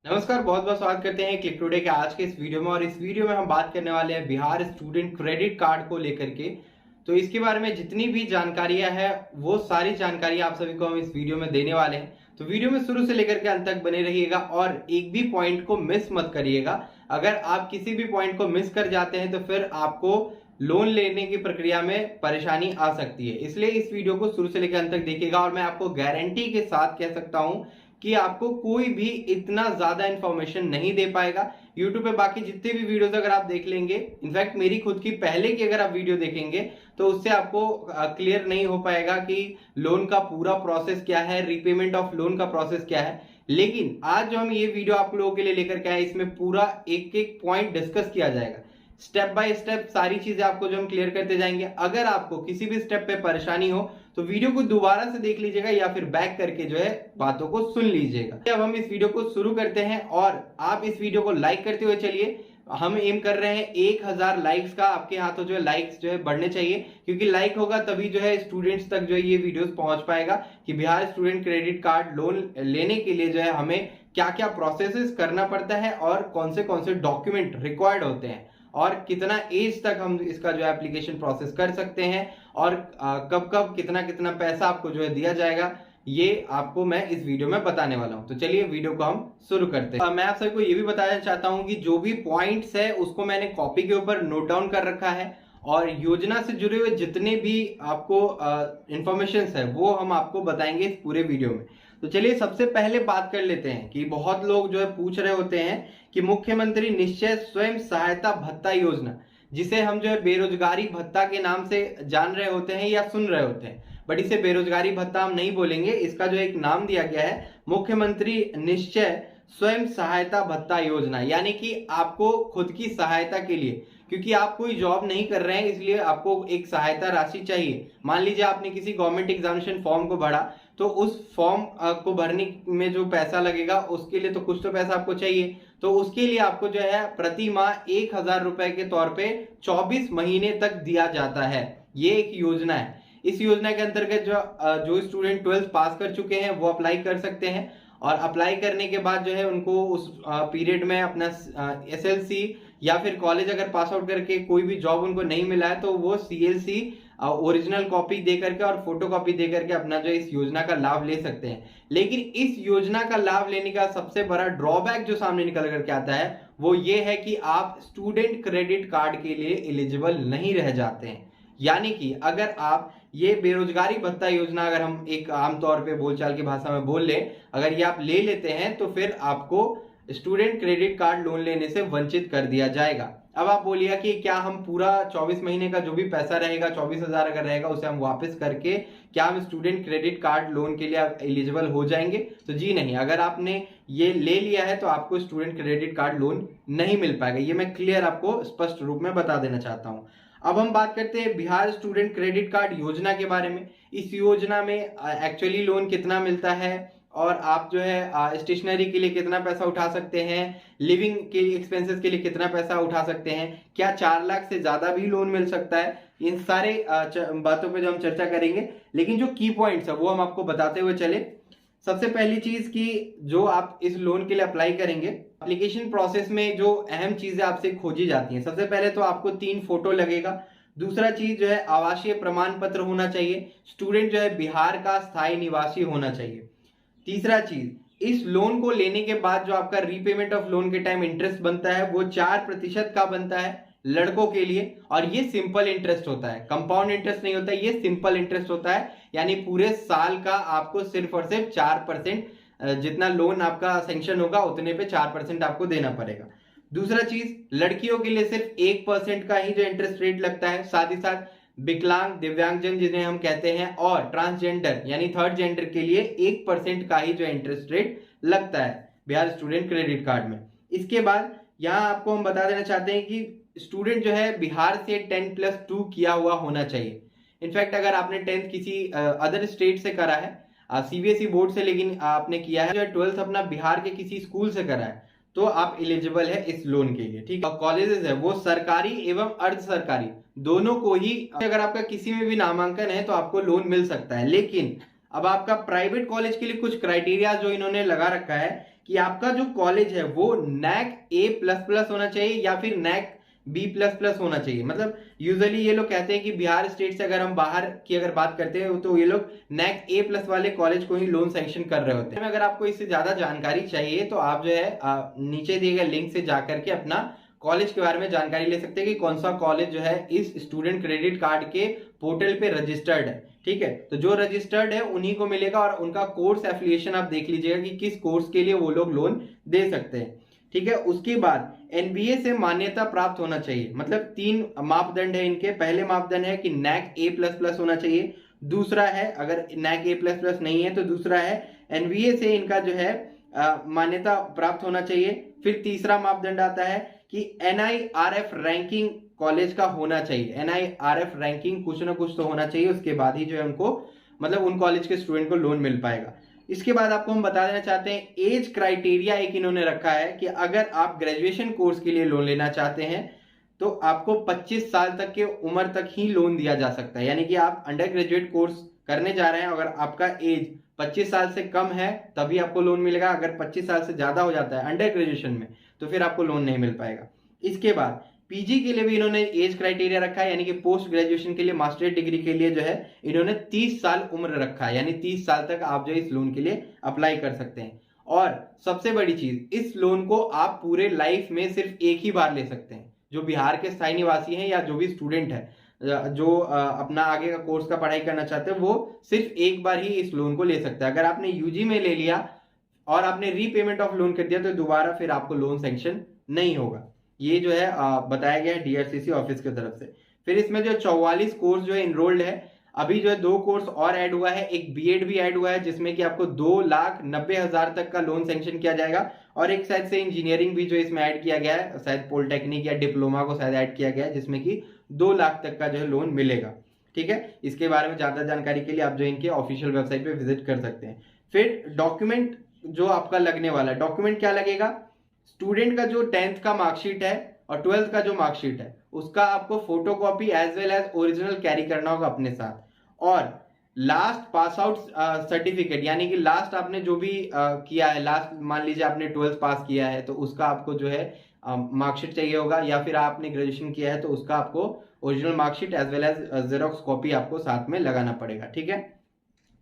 नमस्कार, बहुत बहुत स्वागत करते हैं क्लिक टुडे के आज के इस वीडियो में। और इस वीडियो में हम बात करने वाले हैं बिहार स्टूडेंट क्रेडिट कार्ड को लेकर के। तो इसके बारे में जितनी भी जानकारियां हैं वो सारी जानकारी आप सभी को हम इस वीडियो में देने वाले हैं। तो वीडियो में शुरू से लेकर के अंत तक बने रहिएगा और एक भी पॉइंट को मिस मत करिएगा। अगर आप किसी भी पॉइंट को मिस कर जाते हैं तो फिर आपको लोन लेने की प्रक्रिया में परेशानी आ सकती है, इसलिए इस वीडियो को शुरू से लेकर अंत तक देखिएगा। और मैं आपको गारंटी के साथ कह सकता हूं कि आपको कोई भी इतना ज्यादा इंफॉर्मेशन नहीं दे पाएगा। YouTube पे बाकी जितने भी वीडियोस अगर आप देख लेंगे, इनफैक्ट मेरी खुद की पहले की अगर आप वीडियो देखेंगे तो उससे आपको क्लियर नहीं हो पाएगा कि लोन का पूरा प्रोसेस क्या है, रीपेमेंट ऑफ लोन का प्रोसेस क्या है। लेकिन आज जो हम ये वीडियो आप लोगों के लिए लेकर के आए, इसमें पूरा एक एक पॉइंट डिस्कस किया जाएगा, स्टेप बाय स्टेप सारी चीजें आपको जो हम क्लियर करते जाएंगे। अगर आपको किसी भी स्टेप पे परेशानी हो तो वीडियो को दोबारा से देख लीजिएगा या फिर बैक करके जो है बातों को सुन लीजिएगा। अब हम इस वीडियो को शुरू करते हैं और आप इस वीडियो को लाइक करते हुए चलिए। हम एम कर रहे हैं 1000 लाइक्स का। आपके हाथों जो है लाइक्स जो है बढ़ने चाहिए, क्योंकि लाइक होगा तभी जो है स्टूडेंट्स तक जो है ये वीडियोस पहुंच पाएगा कि Bihar student credit card loan लेने के लिए जो है हमें क्या क्या प्रोसेसेस करना पड़ता है और कौन से डॉक्यूमेंट रिक्वायर्ड होते हैं और कितना एज तक हम इसका जो एप्लीकेशन प्रोसेस कर सकते हैं और कब कब कितना कितना पैसा आपको जो है दिया जाएगा, ये आपको मैं इस वीडियो में बताने वाला हूं। तो चलिए वीडियो को हम शुरू करते हैं। मैं आप सबको ये भी बताना चाहता हूं कि जो भी पॉइंट्स है उसको मैंने कॉपी के ऊपर नोट डाउन कर रखा है और योजना से जुड़े हुए जितने भी आपको इंफॉर्मेशन है वो हम आपको बताएंगे इस पूरे वीडियो में। तो चलिए सबसे पहले बात कर लेते हैं कि बहुत लोग जो है पूछ रहे होते हैं कि मुख्यमंत्री निश्चय स्वयं सहायता भत्ता योजना, जिसे हम जो है बेरोजगारी भत्ता के नाम से जान रहे होते हैं या सुन रहे होते हैं, बट इसे बेरोजगारी भत्ता हम नहीं बोलेंगे। इसका जो एक नाम दिया गया है मुख्यमंत्री निश्चय स्वयं सहायता भत्ता योजना, यानी कि आपको खुद की सहायता के लिए, क्योंकि आप कोई जॉब नहीं कर रहे हैं इसलिए आपको एक सहायता राशि चाहिए। मान लीजिए आपने किसी गवर्नमेंट एग्जामिनेशन फॉर्म को भरा, तो उस फॉर्म को भरने में जो पैसा लगेगा उसके लिए तो कुछ तो पैसा आपको चाहिए। तो उसके लिए आपको जो है प्रति माह 1000 रुपए के तौर पे 24 महीने तक दिया जाता है। ये एक योजना है। इस योजना के अंतर्गत जो स्टूडेंट 12th पास कर चुके हैं वो अप्लाई कर सकते हैं और अप्लाई करने के बाद जो है उनको उस पीरियड में अपना SLC या फिर कॉलेज अगर पास आउट करके कोई भी जॉब उनको नहीं मिला है तो वो CLC ओरिजिनल कॉपी दे करके और फोटो कॉपी दे करके अपना जो इस योजना का लाभ ले सकते हैं। लेकिन इस योजना का लाभ लेने का सबसे बड़ा ड्रॉबैक जो सामने निकल करके आता है वो ये है कि आप स्टूडेंट क्रेडिट कार्ड के लिए एलिजिबल नहीं रह जाते हैं। यानी कि अगर आप ये बेरोजगारी भत्ता योजना, अगर हम एक आमतौर पे बोलचाल की भाषा में बोल लें, अगर ये आप ले लेते हैं तो फिर आपको स्टूडेंट क्रेडिट कार्ड लोन लेने से वंचित कर दिया जाएगा। अब आप बोलिए कि क्या हम पूरा 24 महीने का जो भी पैसा रहेगा, 24,000 अगर रहेगा, उसे हम वापस करके क्या हम स्टूडेंट क्रेडिट कार्ड लोन के लिए एलिजिबल हो जाएंगे? तो जी नहीं। अगर आपने ये ले लिया है तो आपको स्टूडेंट क्रेडिट कार्ड लोन नहीं मिल पाएगा। ये मैं क्लियर आपको स्पष्ट रूप में बता देना चाहता हूं। अब हम बात करते हैं बिहार स्टूडेंट क्रेडिट कार्ड योजना के बारे में। इस योजना में एक्चुअली लोन कितना मिलता है और आप जो है स्टेशनरी के लिए कितना पैसा उठा सकते हैं, लिविंग के एक्सपेंसेस के लिए कितना पैसा उठा सकते हैं, क्या 4 लाख से ज्यादा भी लोन मिल सकता है, इन सारे बातों पे जो हम चर्चा करेंगे। लेकिन जो की पॉइंट्स है वो हम आपको बताते हुए चले। सबसे पहली चीज कि जो आप इस लोन के लिए अप्लाई करेंगे, एप्लीकेशन प्रोसेस में जो अहम चीजें आपसे खोजी जाती हैं, सबसे पहले तो आपको 3 फोटो लगेगा। दूसरा चीज जो है आवासीय प्रमाण पत्र होना चाहिए, स्टूडेंट जो है बिहार का स्थायी निवासी होना चाहिए। तीसरा चीज, इस लोन को लेने के बाद जो आपका रीपेमेंट ऑफ लोन के टाइम इंटरेस्ट बनता है वो 4% का बनता है लड़कों के लिए, और ये सिंपल इंटरेस्ट होता है, कंपाउंड इंटरेस्ट नहीं होता है, ये सिंपल इंटरेस्ट होता है। यानी पूरे साल का आपको सिर्फ और सिर्फ 4%, जितना लोन आपका सैंक्शन होगा उतने पे 4% आपको देना पड़ेगा। दूसरा चीज, लड़कियों के लिए सिर्फ 1% का ही जो इंटरेस्ट रेट लगता है। साथ ही साथ विकलांग, दिव्यांगजन जिन्हें हम कहते हैं, और ट्रांसजेंडर यानी थर्ड जेंडर के लिए 1% का ही जो इंटरेस्ट रेट लगता है बिहार स्टूडेंट क्रेडिट कार्ड में। इसके बाद यहाँ आपको हम बता देना चाहते हैं कि स्टूडेंट जो है बिहार से 10+2 किया हुआ होना चाहिए। इनफैक्ट अगर आपने 10th किसी अदर स्टेट से करा है, CBSE बोर्ड से, लेकिन आपने किया है जो 12th अपना बिहार के किसी स्कूल से करा है, तो आप एलिजिबल है इस लोन के लिए। ठीक है। कॉलेजेस है वो सरकारी एवं अर्ध सरकारी दोनों को ही, अगर आपका किसी में भी नामांकन है तो आपको लोन मिल सकता है। लेकिन अब आपका प्राइवेट कॉलेज के लिए कुछ क्राइटेरिया जो इन्होंने लगा रखा है कि आपका जो कॉलेज है वो NAC A++ होना चाहिए या फिर NAC B++ होना चाहिए। मतलब यूजुअली ये लोग कहते हैं कि बिहार स्टेट से अगर हम बाहर की अगर बात करते हैं तो ये लोग NAC A+ वाले कॉलेज को ही लोन सैंक्शन कर रहे होते हैं। अगर आपको इससे ज्यादा जानकारी चाहिए तो आप जो है नीचे दिए गए लिंक से जाकर के अपना कॉलेज के बारे में जानकारी ले सकते हैं कि कौन सा कॉलेज जो है इस स्टूडेंट क्रेडिट कार्ड के पोर्टल पे रजिस्टर्ड है। ठीक है, तो जो रजिस्टर्ड है उन्हीं को मिलेगा और उनका कोर्स एफिलिएशन आप देख लीजिएगा कि किस कोर्स के लिए वो लोग लोन दे सकते हैं। ठीक है, उसके बाद NBA से मान्यता प्राप्त होना चाहिए। मतलब 3 मापदंड है इनके। पहले मापदंड है कि NAC A++ होना चाहिए। दूसरा है, अगर NAC A++ नहीं है तो दूसरा है NBA से इनका जो है मान्यता प्राप्त होना चाहिए। फिर तीसरा मापदंड आता है कि NIRF रैंकिंग कॉलेज का होना चाहिए। NIRF रैंकिंग कुछ ना कुछ तो होना चाहिए, उसके बाद ही जो है उनको मतलब उन कॉलेज के स्टूडेंट को लोन मिल पाएगा। इसके बाद आपको हम बता देना चाहते हैं एज क्राइटेरिया एक इन्होंने रखा है कि अगर आप ग्रेजुएशन कोर्स के लिए लोन लेना चाहते हैं तो आपको 25 साल तक के उम्र तक ही लोन दिया जा सकता है। यानी कि आप अंडर ग्रेजुएट कोर्स करने जा रहे हैं, अगर आपका एज 25 साल से कम है तभी आपको लोन मिलेगा। अगर 25 साल से ज्यादा हो जाता है अंडर ग्रेजुएशन में तो फिर आपको लोन नहीं मिल पाएगा। इसके बाद पीजी के लिए भी इन्होंने एज क्राइटेरिया रखा है, यानी कि पोस्ट ग्रेजुएशन के लिए मास्टर डिग्री के लिए जो है इन्होंने 30 साल उम्र रखा है, यानी 30 साल तक आप जो इस लोन के लिए अप्लाई कर सकते हैं। और सबसे बड़ी चीज, इस लोन को आप पूरे लाइफ में सिर्फ एक ही बार ले सकते हैं। जो बिहार के स्थायी निवासी हैं या जो भी स्टूडेंट है जो अपना आगे का कोर्स का पढ़ाई करना चाहते हैं वो सिर्फ एक बार ही इस लोन को ले सकते हैं। अगर आपने यूजी में ले लिया और आपने रीपेमेंट ऑफ लोन कर दिया तो दोबारा फिर आपको लोन सैंक्शन नहीं होगा। ये जो है बताया गया है DRCC ऑफिस की तरफ से। फिर इसमें जो 44 कोर्स जो है इनरोल्ड है, अभी जो है 2 कोर्स और ऐड हुआ है, एक बीएड भी ऐड हुआ है जिसमें कि आपको 2,90,000 तक का लोन सैंक्शन किया जाएगा। और एक साइड से इंजीनियरिंग भी जो इसमें ऐड किया गया है, शायद पॉलिटेक्निक या डिप्लोमा को शायद ऐड किया गया है जिसमें कि 2 लाख तक का जो है लोन मिलेगा। ठीक है, इसके बारे में ज्यादा जानकारी के लिए आप जो इनके ऑफिशियल वेबसाइट पे विजिट कर सकते हैं। फिर डॉक्यूमेंट जो आपका लगने वाला है, डॉक्यूमेंट क्या लगेगा, स्टूडेंट का जो 10th का मार्कशीट है और 12th का जो मार्कशीट है उसका आपको photocopy as well as original carry करना होगा अपने साथ। और लास्ट पास आउट सर्टिफिकेट, यानी कि लास्ट आपने जो भी किया है, लास्ट मान लीजिए आपने 12th पास किया है तो उसका आपको जो है मार्कशीट चाहिए होगा, या फिर आपने ग्रेजुएशन किया है तो उसका आपको original marksheet as well as xerox copy आपको साथ में लगाना पड़ेगा। ठीक है,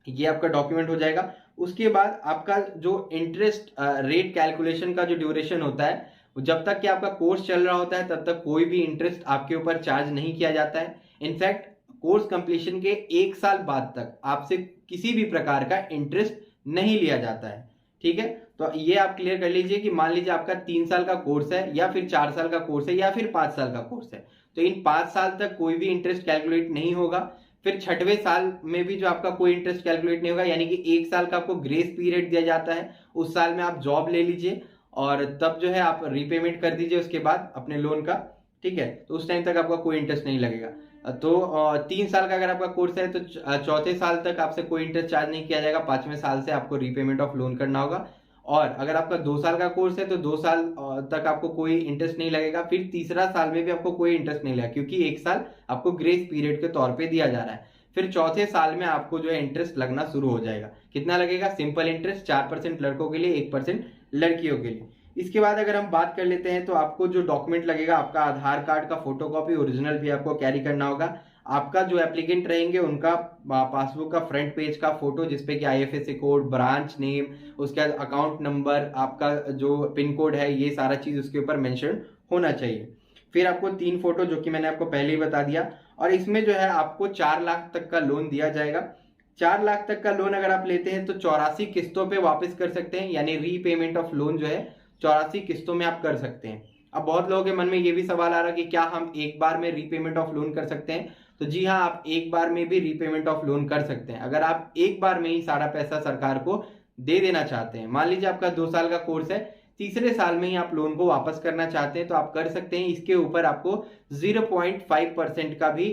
ये आपका डॉक्यूमेंट हो जाएगा। उसके बाद आपका जो इंटरेस्ट रेट कैलकुलेशन का जो ड्यूरेशन होता है, जब तक कि आपका कोर्स चल रहा होता है तब तक कोई भी इंटरेस्ट आपके ऊपर चार्ज नहीं किया जाता है। इनफैक्ट कोर्स कंप्लीशन के 1 साल बाद तक आपसे किसी भी प्रकार का इंटरेस्ट नहीं लिया जाता है। ठीक है, तो ये आप क्लियर कर लीजिए कि मान लीजिए आपका 3 साल का कोर्स है या फिर 4 साल का कोर्स है या फिर 5 साल का कोर्स है, तो इन 5 साल तक कोई भी इंटरेस्ट कैलकुलेट नहीं होगा। फिर 6वें साल में भी जो आपका कोई इंटरेस्ट कैलकुलेट नहीं होगा, यानी कि 1 साल का आपको ग्रेस पीरियड दिया जाता है। उस साल में आप जॉब ले लीजिए और तब जो है आप रीपेमेंट कर दीजिए उसके बाद अपने लोन का। ठीक है, तो उस टाइम तक आपका कोई इंटरेस्ट नहीं लगेगा। तो 3 साल का अगर आपका कोर्स है तो 4थे साल तक आपसे कोई इंटरेस्ट चार्ज नहीं किया जाएगा। 5वें साल से आपको रीपेमेंट ऑफ लोन करना होगा। और अगर आपका 2 साल का कोर्स है तो 2 साल तक आपको कोई इंटरेस्ट नहीं लगेगा। फिर तीसरा साल में भी आपको कोई इंटरेस्ट नहीं लगेगा क्योंकि 1 साल आपको ग्रेस पीरियड के तौर पे दिया जा रहा है। फिर 4थे साल में आपको जो है इंटरेस्ट लगना शुरू हो जाएगा। कितना लगेगा, सिंपल इंटरेस्ट 4% लड़कों के लिए, 1% लड़कियों के लिए। इसके बाद अगर हम बात कर लेते हैं तो आपको जो डॉक्यूमेंट लगेगा, आपका आधार कार्ड का फोटोकॉपी ओरिजिनल भी आपको कैरी करना होगा। आपका जो एप्लीकेंट रहेंगे उनका पासबुक का फ्रंट पेज का फोटो जिसपे कि IFSC कोड, ब्रांच नेम, उसके बाद अकाउंट नंबर, आपका जो पिन कोड है, ये सारा चीज उसके ऊपर मेंशन होना चाहिए। फिर आपको 3 फोटो जो कि मैंने आपको पहले ही बता दिया। और इसमें जो है आपको 4 लाख तक का लोन दिया जाएगा। 4 लाख तक का लोन अगर आप लेते हैं तो 84 किस्तों पे वापस कर सकते हैं, यानी रीपेमेंट ऑफ लोन जो है 84 किस्तों में आप कर सकते हैं। अब बहुत लोगों के मन में ये भी सवाल आ रहा है कि क्या हम एक बार में रीपेमेंट ऑफ लोन कर सकते हैं, तो जी हाँ, आप एक बार में भी रीपेमेंट ऑफ लोन कर सकते हैं। अगर आप एक बार में ही सारा पैसा सरकार को दे देना चाहते हैं, मान लीजिए आपका 2 साल का कोर्स है, तीसरे साल में ही आप लोन को वापस करना चाहते हैं तो आप कर सकते हैं। इसके ऊपर आपको 0.5% का भी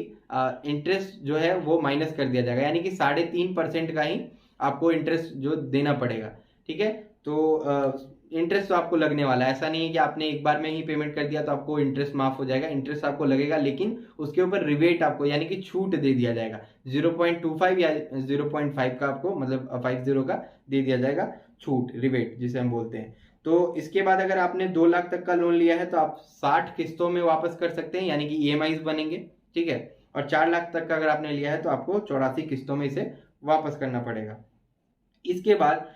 इंटरेस्ट जो है वो माइनस कर दिया जाएगा, यानी कि 3.5% का ही आपको इंटरेस्ट जो देना पड़ेगा। ठीक है, तो इंटरेस्ट तो आपको लगने वाला है, ऐसा नहीं है कि आपने एक बार में ही पेमेंट कर दिया तो आपको इंटरेस्ट माफ हो जाएगा। इंटरेस्ट आपको लगेगा, लेकिन उसके ऊपर रिबेट आपको यानी कि छूट दे दिया जाएगा। 0.25 या 0.5 का आपको मतलब 50 का दे दिया जाएगा। छूट, रिबेट जिसे हम बोलते हैं। तो इसके बाद अगर आपने 2 लाख तक का लोन लिया है तो आप 60 किस्तों में वापस कर सकते हैं, यानी कि ईएमआईज बनेंगे, ठीक है। और 4 लाख तक का अगर आपने लिया है तो आपको 84 किस्तों में इसे वापस करना पड़ेगा। इसके बाद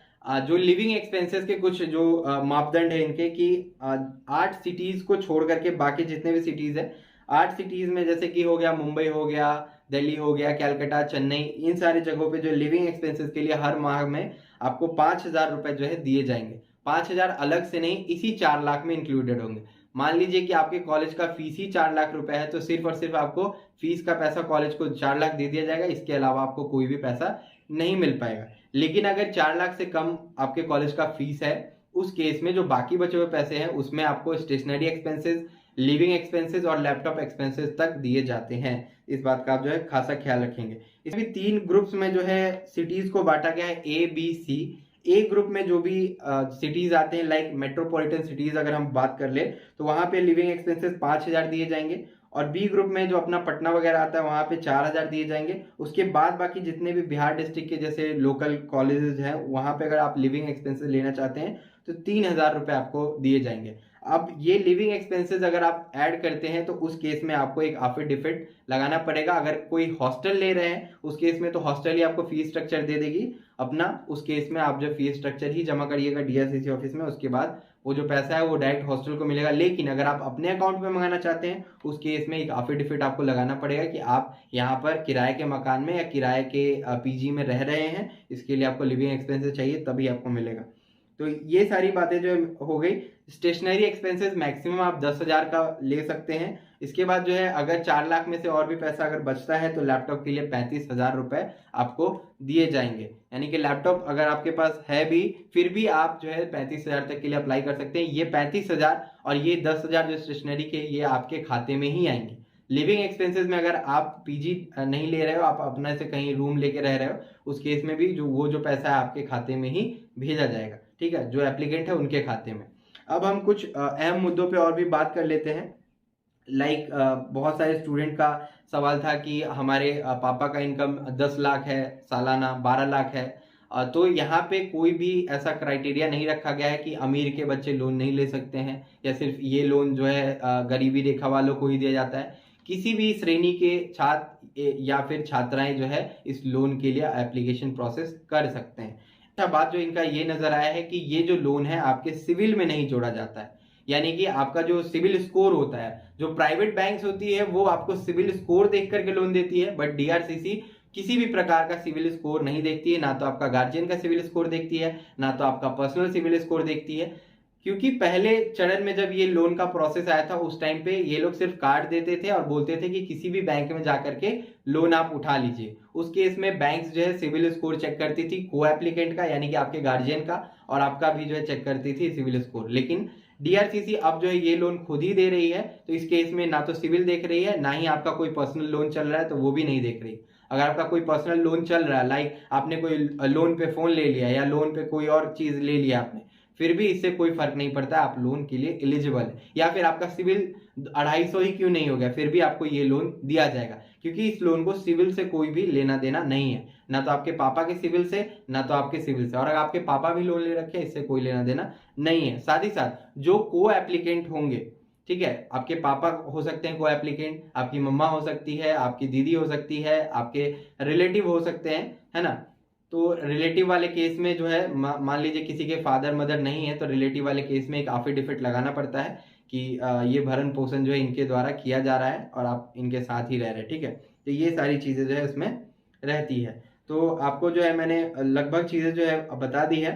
जो लिविंग एक्सपेंसेस के कुछ जो मापदंड है इनके कि 8 सिटीज को छोड़ करके बाकी जितने भी सिटीज है, 8 सिटीज में जैसे कि हो गया मुंबई, हो गया दिल्ली, हो गया कैलकाटा, चेन्नई, इन सारी जगहों पे जो लिविंग एक्सपेंसेस के लिए हर माह में आपको 5,000 रुपए जो है दिए जाएंगे। 5,000 अलग से नहीं, इसी 4 लाख में इंक्लूडेड होंगे। मान लीजिए कि आपके कॉलेज का फीस ही 4 लाख रुपए है, तो सिर्फ और सिर्फ आपको फीस का पैसा कॉलेज को 4 लाख दे दिया जाएगा, इसके अलावा आपको कोई भी पैसा नहीं मिल पाएगा। लेकिन अगर 4 लाख से कम आपके कॉलेज का फीस है, उस केस में जो बाकी बचे हुए पैसे हैं उसमें आपको स्टेशनरी एक्सपेंसेस, लिविंग एक्सपेंसेस और लैपटॉप एक्सपेंसेस तक दिए जाते हैं। इस बात का आप जो है खासा ख्याल रखेंगे। इसमें 3 ग्रुप्स में जो है सिटीज को बांटा गया है, A B C. A group में जो भी सिटीज आते हैं, लाइक मेट्रोपॉलिटन सिटीज अगर हम बात कर ले, तो वहां पे लिविंग एक्सपेंसेस 5,000 दिए जाएंगे। और बी ग्रुप में जो अपना पटना वगैरह आता है वहां पे 4,000 दिए जाएंगे। उसके बाद बाकी जितने भी बिहार डिस्ट्रिक्ट के जैसे लोकल कॉलेजेस हैं, वहां पे अगर आप लिविंग एक्सपेंसेस लेना चाहते हैं तो 3,000 रुपए आपको दिए जाएंगे। अब ये लिविंग एक्सपेंसेस अगर आप ऐड करते हैं तो उस केस में आपको एक एफिडेविट लगाना पड़ेगा। अगर कोई हॉस्टल ले रहे हैं उस केस में तो हॉस्टल ही आपको फीस स्ट्रक्चर दे देगी अपना, उस केस में आप जो फीस स्ट्रक्चर ही जमा करिएगा डीआरसीसी ऑफिस में, उसके बाद वो जो पैसा है वो डायरेक्ट हॉस्टल को मिलेगा। लेकिन अगर आप अपने अकाउंट में मंगाना चाहते हैं उस केस में एक एफिडेविट आपको लगाना पड़ेगा कि आप यहाँ पर किराए के मकान में या किराए के पीजी में रह रहे हैं, इसके लिए आपको लिविंग एक्सपेंसेस चाहिए तभी आपको मिलेगा। तो ये सारी बातें जो हो गई। स्टेशनरी एक्सपेंसेस मैक्सिमम आप 10,000 का ले सकते हैं। इसके बाद जो है अगर 4 लाख में से और भी पैसा अगर बचता है तो लैपटॉप के लिए 35,000 रुपए आपको दिए जाएंगे। यानी कि लैपटॉप अगर आपके पास है भी, फिर भी आप जो है 35,000 तक के लिए अप्लाई कर सकते हैं। ये 35,000 और ये 10,000 जो स्टेशनरी के, ये आपके खाते में ही आएंगे। लिविंग एक्सपेंसेस में अगर आप पीजी नहीं ले रहे हो, आप अपने से कहीं रूम लेके रह रहे हो, उस केस में भी जो वो जो पैसा है आपके खाते में ही भेजा जाएगा, ठीक है, जो एप्लीकेंट है उनके खाते में। अब हम कुछ अहम मुद्दों पे और भी बात कर लेते हैं। लाइक बहुत सारे स्टूडेंट का सवाल था कि हमारे पापा का इनकम 10 लाख है सालाना, 12 लाख है, तो यहाँ पे कोई भी ऐसा क्राइटेरिया नहीं रखा गया है कि अमीर के बच्चे लोन नहीं ले सकते हैं या सिर्फ ये लोन जो है गरीबी रेखा वालों को ही दिया जाता है। किसी भी श्रेणी के छात्र या फिर छात्राएं जो है इस लोन के लिए एप्लीकेशन प्रोसेस कर सकते हैं। अच्छा बात जो इनका ये नजर आया है कि ये जो लोन है आपके सिविल में नहीं जोड़ा जाता है, यानी कि आपका जो सिविल स्कोर होता है, जो प्राइवेट बैंक्स होती है वो आपको सिविल स्कोर देख करके लोन देती है, बट डीआरसीसी किसी भी प्रकार का सिविल स्कोर नहीं देखती है। ना तो आपका गार्जियन का सिविल स्कोर देखती है, ना तो आपका पर्सनल सिविल स्कोर देखती है। क्योंकि पहले चरण में जब ये लोन का प्रोसेस आया था उस टाइम पे ये लोग सिर्फ कार्ड देते थे और बोलते थे कि किसी भी बैंक में जाकर के लोन आप उठा लीजिए। उस केस में बैंक्स जो है सिविल स्कोर चेक करती थी को एप्लीकेंट का, यानी कि आपके गार्जियन का, और आपका भी जो है चेक करती थी सिविल स्कोर। लेकिन डीआरसीसी अब जो है ये लोन खुद ही दे रही है, तो इस केस में ना तो सिविल देख रही है, ना ही आपका कोई पर्सनल लोन चल रहा है तो वो भी नहीं देख रही। अगर आपका कोई पर्सनल लोन चल रहा है, लाइक आपने कोई लोन पे फोन ले लिया या लोन पे कोई और चीज ले लिया आपने, फिर भी इससे कोई फर्क नहीं पड़ता, आप लोन के लिए एलिजिबल है। या फिर आपका सिविल 250 ही क्यों नहीं हो गया, फिर भी आपको ये लोन दिया जाएगा, क्योंकि इस लोन को सिविल से कोई भी लेना देना नहीं है, ना तो आपके पापा के सिविल से, ना तो आपके सिविल से। और अगर आपके पापा भी लोन ले रखे हैं, इससे कोई लेना देना नहीं है। साथ ही साथ जो को एप्लीकेंट होंगे, ठीक है, आपके पापा हो सकते हैं को एप्लीकेंट, आपकी मम्मा हो सकती है, आपकी दीदी हो सकती है, आपके रिलेटिव हो सकते हैं, है ना। तो रिलेटिव वाले केस में जो है मान लीजिए किसी के फादर मदर नहीं है, तो रिलेटिव वाले केस में एक एफिडेविट लगाना पड़ता है कि ये भरण पोषण जो है इनके द्वारा किया जा रहा है और आप इनके साथ ही रह रहे हैं, ठीक है। तो ये सारी चीजें जो है उसमें रहती है। तो आपको जो है मैंने लगभग चीजें जो है बता दी है।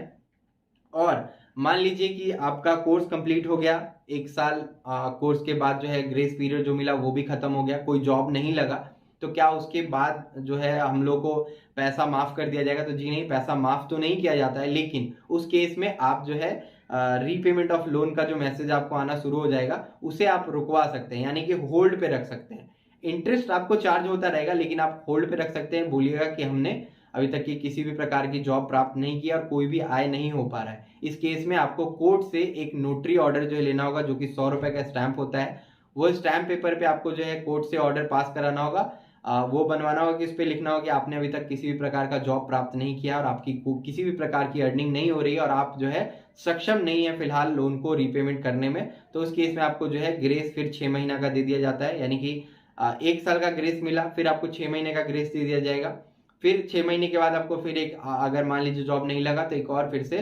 और मान लीजिए कि आपका कोर्स कंप्लीट हो गया, 1 साल कोर्स के बाद जो है ग्रेस पीरियड जो मिला वो भी खत्म हो गया, कोई जॉब नहीं लगा, तो क्या उसके बाद जो है हम लोग को पैसा माफ कर दिया जाएगा? तो जी नहीं, पैसा माफ तो नहीं किया जाता है, लेकिन उस केस में आप जो है रीपेमेंट ऑफ लोन का जो मैसेज आपको आना शुरू हो जाएगा उसे आप रुकवा सकते हैं, यानी कि होल्ड पे रख सकते हैं। इंटरेस्ट आपको चार्ज होता रहेगा लेकिन आप होल्ड पे रख सकते हैं। बोलिएगा कि हमने अभी तक की किसी भी प्रकार की जॉब प्राप्त नहीं की और कोई भी आय नहीं हो पा रहा है। इस केस में आपको कोर्ट से एक नोटरी ऑर्डर जो है लेना होगा, जो कि 100 रुपए का स्टैंप होता है। वो स्टैंप पेपर पे आपको जो है कोर्ट से ऑर्डर पास कराना होगा। वो बनवाना होगा कि उस पर लिखना होगा कि आपने अभी तक किसी भी प्रकार का जॉब प्राप्त नहीं किया और आपकी किसी भी प्रकार की अर्निंग नहीं हो रही है और आप जो है सक्षम नहीं है फिलहाल लोन को रीपेमेंट करने में। तो उस केस में आपको जो है ग्रेस फिर 6 महीना का दे दिया जाता है, यानी कि 1 साल का ग्रेस मिला, फिर आपको 6 महीने का ग्रेस दे दिया जाएगा। फिर 6 महीने के बाद आपको फिर एक अगर मान लीजिए जॉब नहीं लगा तो एक और फिर से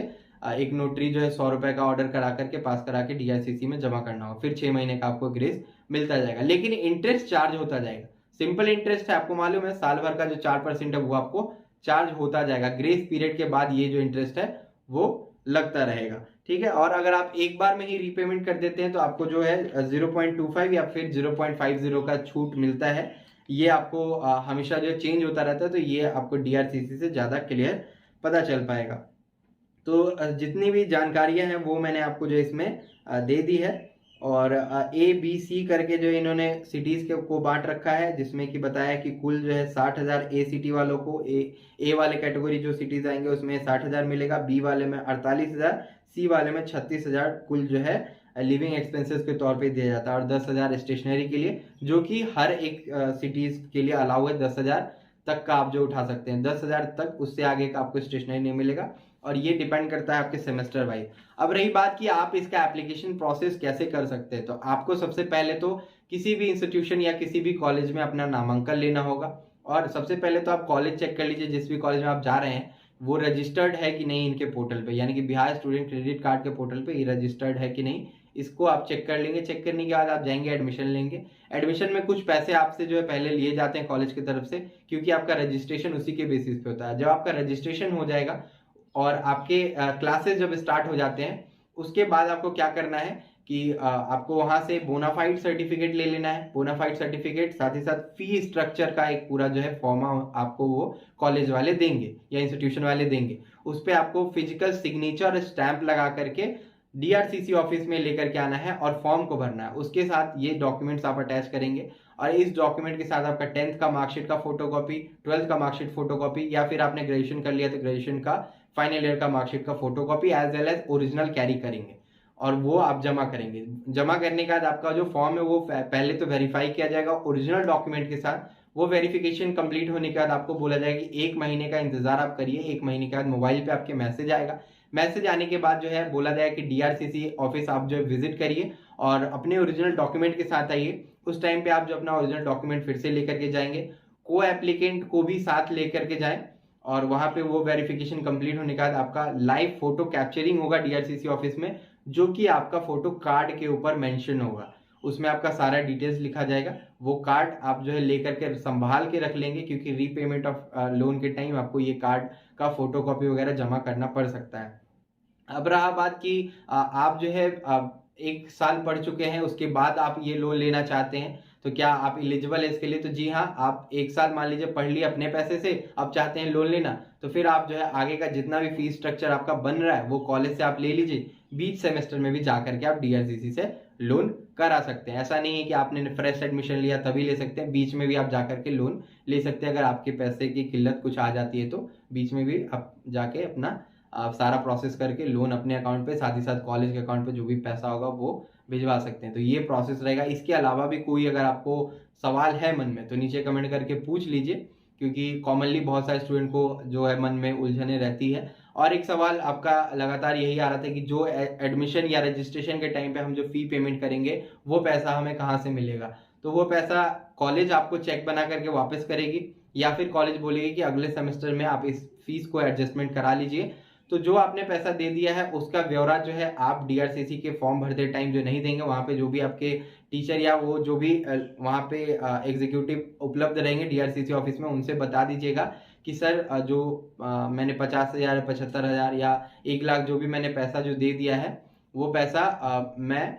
एक नोटरी जो है 100 रुपए का ऑर्डर करा करके पास करा के DRCC में जमा करना होगा, फिर 6 महीने का आपको ग्रेस मिलता जाएगा। लेकिन इंटरेस्ट चार्ज होता जाएगा, सिंपल इंटरेस्ट है, आपको मालूम है साल भर का जो 4% है वो आपको चार्ज होता जाएगा। ग्रेस पीरियड के बाद ये जो इंटरेस्ट है वो लगता रहेगा, ठीक है। और अगर आप एक बार में ही रीपेमेंट कर देते हैं तो आपको जो है 0.25 या फिर 0.50 का छूट मिलता है। ये आपको हमेशा जो चेंज होता रहता है, तो ये आपको DRCC से ज़्यादा क्लियर पता चल पाएगा। तो जितनी भी जानकारियां हैं वो मैंने आपको जो इसमें दे दी है। और ABC करके जो इन्होंने सिटीज़ के को बांट रखा है, जिसमें कि बताया कि कुल जो है 60,000 A सिटी वालों को, ए वाले कैटेगरी जो सिटीज़ आएंगे उसमें 60,000 मिलेगा, B वाले में 48,000, C वाले में 36,000 कुल जो है लिविंग एक्सपेंसेस के तौर पे दिया जाता है। और 10,000 स्टेशनरी के लिए, जो कि हर एक सिटीज़ के लिए अलाउ है। 10,000 तक का आप जो उठा सकते हैं, 10,000 तक, उससे आगे का आपको स्टेशनरी नहीं मिलेगा। और ये डिपेंड करता है आपके सेमेस्टर वाइज। अब रही बात कि आप इसका एप्लीकेशन प्रोसेस कैसे कर सकते हैं, तो आपको सबसे पहले तो किसी भी इंस्टीट्यूशन या किसी भी कॉलेज में अपना नामांकन लेना होगा। और सबसे पहले तो आप कॉलेज चेक कर लीजिए, जिस भी कॉलेज में आप जा रहे हैं वो रजिस्टर्ड है कि नहीं इनके पोर्टल पे, यानी कि बिहार स्टूडेंट क्रेडिट कार्ड के पोर्टल पे ये रजिस्टर्ड है कि नहीं, इसको आप चेक कर लेंगे। चेक करने के बाद आप जाएंगे एडमिशन लेंगे। एडमिशन में कुछ पैसे आपसे जो है पहले लिए जाते हैं कॉलेज की तरफ से, क्योंकि आपका रजिस्ट्रेशन उसी के बेसिस पे होता है। जब आपका रजिस्ट्रेशन हो जाएगा और आपके क्लासेस जब स्टार्ट हो जाते हैं, उसके बाद आपको क्या करना है कि आपको वहां से बोनाफाइड सर्टिफिकेट ले लेना है। बोनाफाइड सर्टिफिकेट, साथ ही साथ फी स्ट्रक्चर का एक पूरा जो है फॉर्म आपको वो कॉलेज वाले देंगे या इंस्टीट्यूशन वाले देंगे। उस पर आपको फिजिकल सिग्नेचर स्टैंप लगा करके DRCC ऑफिस में लेकर के आना है और फॉर्म को भरना है। उसके साथ ये डॉक्यूमेंट्स आप अटैच करेंगे और इस डॉक्यूमेंट के साथ आपका 10th का मार्कशीट का फोटोकॉपी, 12th का मार्कशीट फोटोकॉपी, या फिर आपने ग्रेजुएशन कर लिया तो ग्रेजुएशन का फाइनल ईयर का मार्कशीट का photocopy as well as original carry करेंगे और वो आप जमा करेंगे। जमा करने के बाद आपका जो फॉर्म है वो पहले तो वेरीफाई किया जाएगा ओरिजिनल डॉक्यूमेंट के साथ। वो वेरिफिकेशन कंप्लीट होने के बाद आपको बोला जाएगा कि 1 महीने का इंतजार आप करिए। 1 महीने के बाद मोबाइल पे आपके मैसेज आएगा। मैसेज आने के बाद जो है बोला जाएगा कि DRCC ऑफिस आप जो है विजिट करिए और अपने ओरिजिनल डॉक्यूमेंट के साथ आइए। उस टाइम पे आप जो अपना ओरिजिनल डॉक्यूमेंट फिर से लेकर के जाएंगे, को एप्लीकेंट को भी साथ लेकर के जाएं और वहां पे वो वेरिफिकेशन कंप्लीट होने के बाद आपका लाइव फोटो कैप्चरिंग होगा DRCC ऑफिस में, जो कि आपका फोटो कार्ड के ऊपर मेंशन होगा। उसमें आपका सारा डिटेल्स लिखा जाएगा। वो कार्ड आप जो है लेकर के संभाल के रख लेंगे, क्योंकि रीपेमेंट ऑफ लोन के टाइम आपको ये कार्ड का फोटोकॉपी वगैरह जमा करना पड़ सकता है। अब रहा बात कि आप जो है 1 साल पढ़ चुके हैं, उसके बाद आप ये लोन लेना चाहते हैं, तो क्या आप एलिजिबल है इसके लिए? तो जी हाँ, आप 1 साल मान लीजिए पढ़ लिए अपने पैसे से, आप चाहते हैं लोन लेना, तो फिर आप जो है आगे का जितना भी फीस स्ट्रक्चर आपका बन रहा है वो कॉलेज से आप ले लीजिए। बीच सेमेस्टर में भी जाकर के आप DRCC से लोन करा सकते हैं। ऐसा नहीं है कि आपने फ्रेश एडमिशन लिया तभी ले सकते हैं, बीच में भी आप जाकर के लोन ले सकते हैं। अगर आपके पैसे की किल्लत कुछ आ जाती है तो बीच में भी आप जाके अपना आप सारा प्रोसेस करके लोन अपने अकाउंट पे, साथ ही साथ कॉलेज के अकाउंट पे जो भी पैसा होगा वो भिजवा सकते हैं। तो ये प्रोसेस रहेगा। इसके अलावा भी कोई अगर आपको सवाल है मन में तो नीचे कमेंट करके पूछ लीजिए, क्योंकि कॉमनली बहुत सारे स्टूडेंट को जो है मन में उलझने रहती है। और एक सवाल आपका लगातार यही आ रहा था कि जो एडमिशन या रजिस्ट्रेशन के टाइम पे हम जो फी पेमेंट करेंगे वो पैसा हमें कहाँ से मिलेगा? तो वो पैसा कॉलेज आपको चेक बना करके वापस करेगी, या फिर कॉलेज बोलेगी कि अगले सेमेस्टर में आप इस फीस को एडजस्टमेंट करा लीजिए। तो जो आपने पैसा दे दिया है उसका ब्यौरा जो है आप DRCC के फॉर्म भरते टाइम जो नहीं देंगे, वहां पे जो भी आपके टीचर या वो जो भी वहां पे एग्जीक्यूटिव उपलब्ध रहेंगे DRCC ऑफिस में, उनसे बता दीजिएगा कि सर जो मैंने 50,000, 75,000 या 1 लाख जो भी मैंने पैसा जो दे दिया है वो पैसा मैं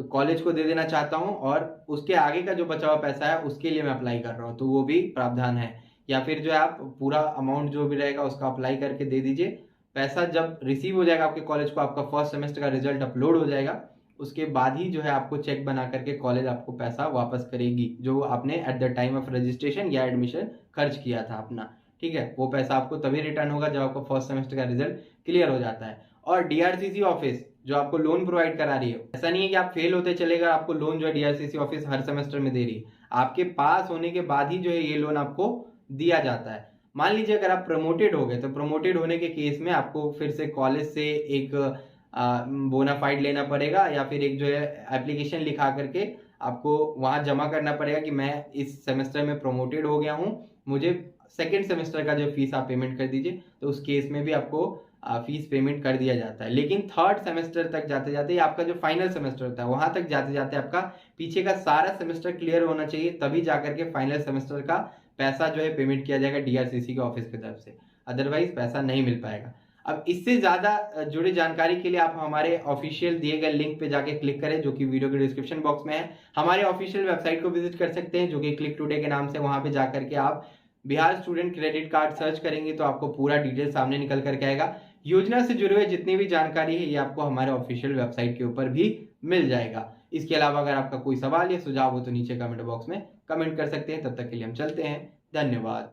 कॉलेज को दे देना चाहता हूँ और उसके आगे का जो बचा हुआ पैसा है उसके लिए मैं अप्लाई कर रहा हूँ, तो वो भी प्रावधान है। या फिर जो है आप पूरा अमाउंट जो भी रहेगा उसका अप्लाई करके दे दीजिए। पैसा जब रिसीव हो जाएगा आपके कॉलेज को, आपका फर्स्ट सेमेस्टर का रिजल्ट अपलोड हो जाएगा, उसके बाद ही जो है आपको चेक बना करके कॉलेज आपको पैसा वापस करेगी, जो आपने at the time of registration या एडमिशन खर्च किया था अपना। ठीक है, वो पैसा आपको तभी रिटर्न होगा जब आपका फर्स्ट सेमेस्टर का रिजल्ट क्लियर हो जाता है। और DRCC ऑफिस जो आपको लोन प्रोवाइड करा रही है। ऐसा नहीं है कि आप फेल होते चलेगा, आपको लोन जो है डीआरसीसी ऑफिस हर सेमेस्टर में दे रही है। आपके पास होने के बाद ही जो है ये लोन आपको दिया जाता है। मान लीजिए अगर आप प्रमोटेड हो गए, तो प्रमोटेड होने के केस में आपको फिर से कॉलेज से एक बोनाफाइड लेना पड़ेगा, या फिर एक जो है एप्लीकेशन लिखा करके आपको वहां जमा करना पड़ेगा कि मैं इस सेमेस्टर में प्रमोटेड हो गया हूं, मुझे सेकेंड सेमेस्टर का जो फीस आप पेमेंट कर दीजिए। तो उस केस में भी आपको फीस पेमेंट कर दिया जाता है। लेकिन थर्ड सेमेस्टर तक जाते जाते, आपका जो फाइनल सेमेस्टर होता है वहां तक जाते जाते आपका पीछे का सारा सेमेस्टर क्लियर होना चाहिए, तभी जाकर के फाइनल सेमेस्टर का पैसा जो है पेमेंट किया जाएगा डीआरसीसी के ऑफिस की तरफ से, अदरवाइज पैसा नहीं मिल पाएगा। अब इससे ज्यादा जुड़ी जानकारी के लिए आप हमारे ऑफिशियल दिए गए लिंक पे जाके क्लिक करें, जो कि वीडियो के डिस्क्रिप्शन बॉक्स में है। हमारे ऑफिशियल वेबसाइट को विजिट कर सकते हैं, जो कि क्लिक टुडे के नाम से। वहां पे जाकर के आप Bihar student credit card search करेंगे तो आपको पूरा डिटेल सामने निकल करके आएगा। योजना से जुड़े हुए जितनी भी जानकारी है ये आपको हमारे ऑफिशियल वेबसाइट के ऊपर भी मिल जाएगा। इसके अलावा अगर आपका कोई सवाल या सुझाव हो तो नीचे कमेंट बॉक्स में कमेंट कर सकते हैं। तब तक के लिए हम चलते हैं, धन्यवाद।